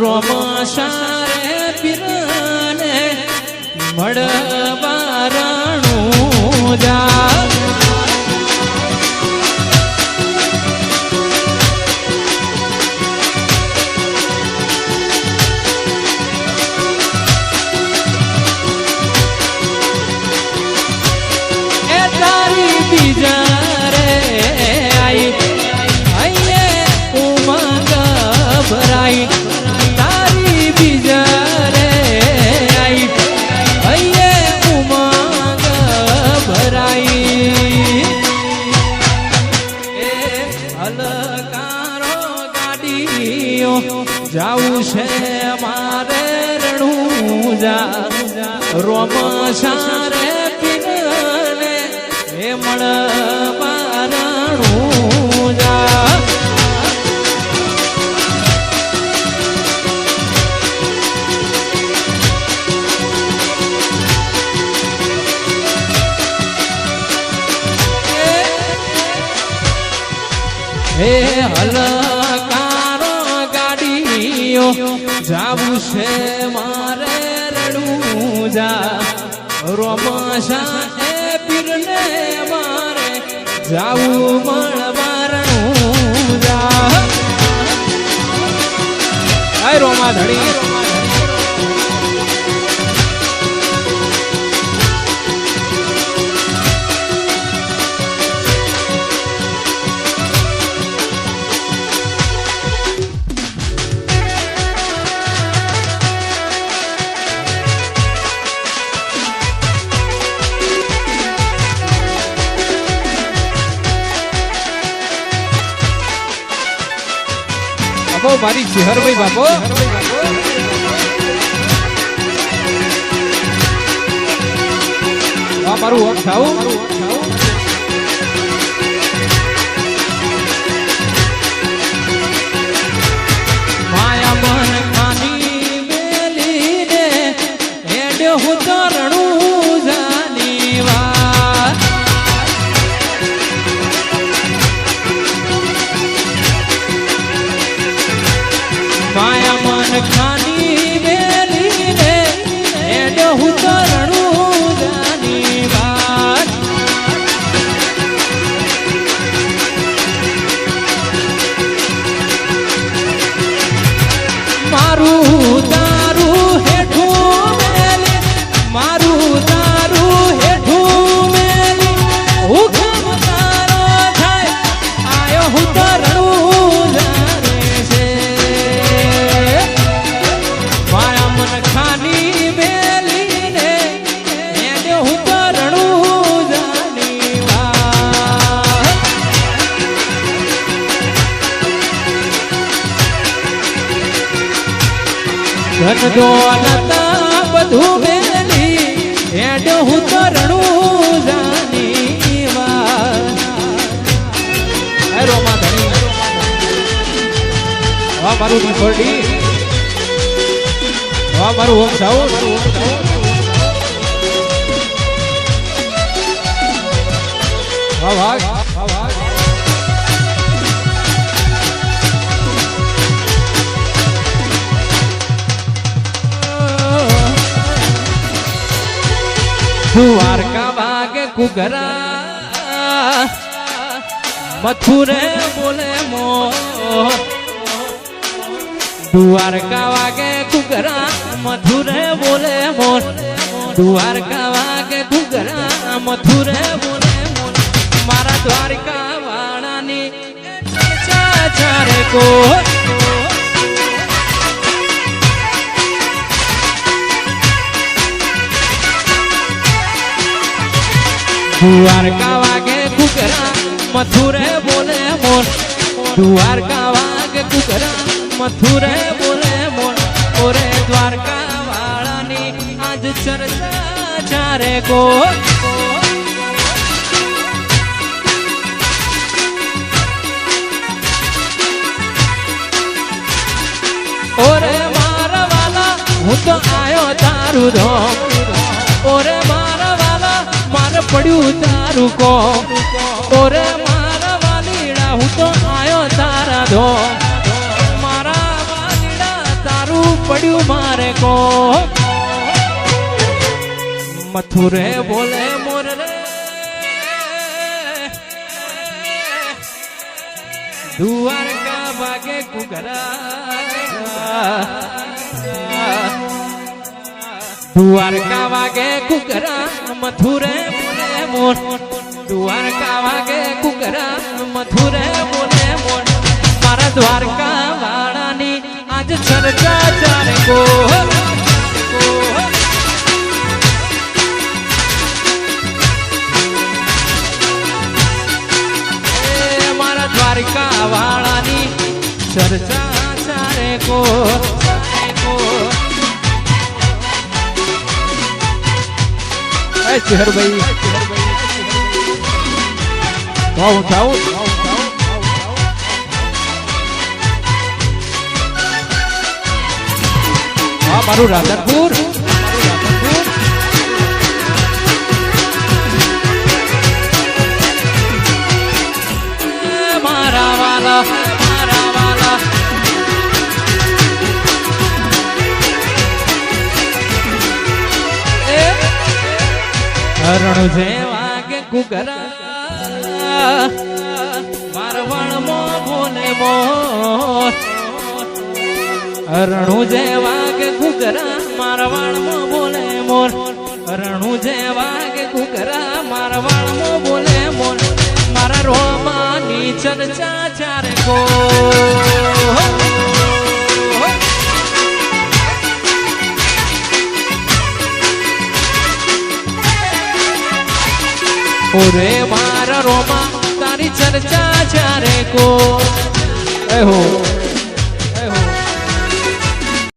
રોમશારે પીરને મળવા રણું જા તારી બીજરે આઈ હૈયે ઉમંગ ભરાઈ એ હલકારો ગાડીઓ જાવું છે મારે રણું જા રોમશારે પીરને એ મળવા રણું જા હે હલકારો ગાડીઓ જાવું છે મારે રણું જા રોમશા એ પીરને મારે જાવું મળવા રણું જા હે રોમા ધડી બાપો મારી શિહરભાઈ બાપો મારું ઓમ થાવું માયા મન ખાની મેલીને હેડ હું તરણું જાની વા માયા મન ખાની મેલીને હેડ હું તરણું જાની વાત મારું તારું હેઠું મેલી મારું તારું હેઠું મેલી હુકમ તારો થાય આયો હું તરણું જાને છે માયા મન ખાની મેલીને એને હું તરણું જાની વાત ધન દોલત બધું મેલી એને હું તરણું જાની વાત હે રોમા ધણી વાહ મારું નિફોડી વાહ મારું ઓમ થાવું વાહ ભાગ દ્વારકા વાગે કુગરા મથુરે બોલે મો દ્વારકા વાગે કુગરા મથુરે બોલે મોર દ્વારકા વાગે કુગરા મથુરે બોલે મોર મારા દ્વારકા વાળાની ચર્ચા ચારે કો દ્વારકા વાગે કુકરા મથુરે બોલે મોર દ્વારકા વાગે કુકરા મથુરે બોલે મોર ઓરે દ્વારકા વાળાની આજ ચર્ચા ચારે કો ઓરે મારા વાલા હું તો આયો તારું ધોમ ઓરે મારા વાલા મારે પડ્યું તારું કો ઓરે મારા વાલીડા હું તો આયો તારા ધોમ મારા ચારે કો મથુરે બોલે મોર રે દ્વારકા વાગે કુકરા દ્વારકા વાગે કુકરા મથુરે બોલે મોર દ્વારકા વાગે કુકરા મથુરે બોલે મોર મારા દ્વારકા વાળાની આજ ચર્ચા ચાલે કો મારા દ્વારકા વાળાની ચર્ચા ચાલે કો ચેહર ભાઈ જાઉં હા મારું રાધનપુર મારા વાલા હરણ જેવા કે કુકરા મારવાણ મો બોલે મોર હરણું જેવા કે કુકરા મારવાણ મો બોલે મોર હરણું જેવા કે કુકરા મારવાણ મો બોલે મોર મારા રોમાની ચર્ચા ચારે કો ઓરે મારા રોમા તારી ચર્ચા ચારે કો એ હો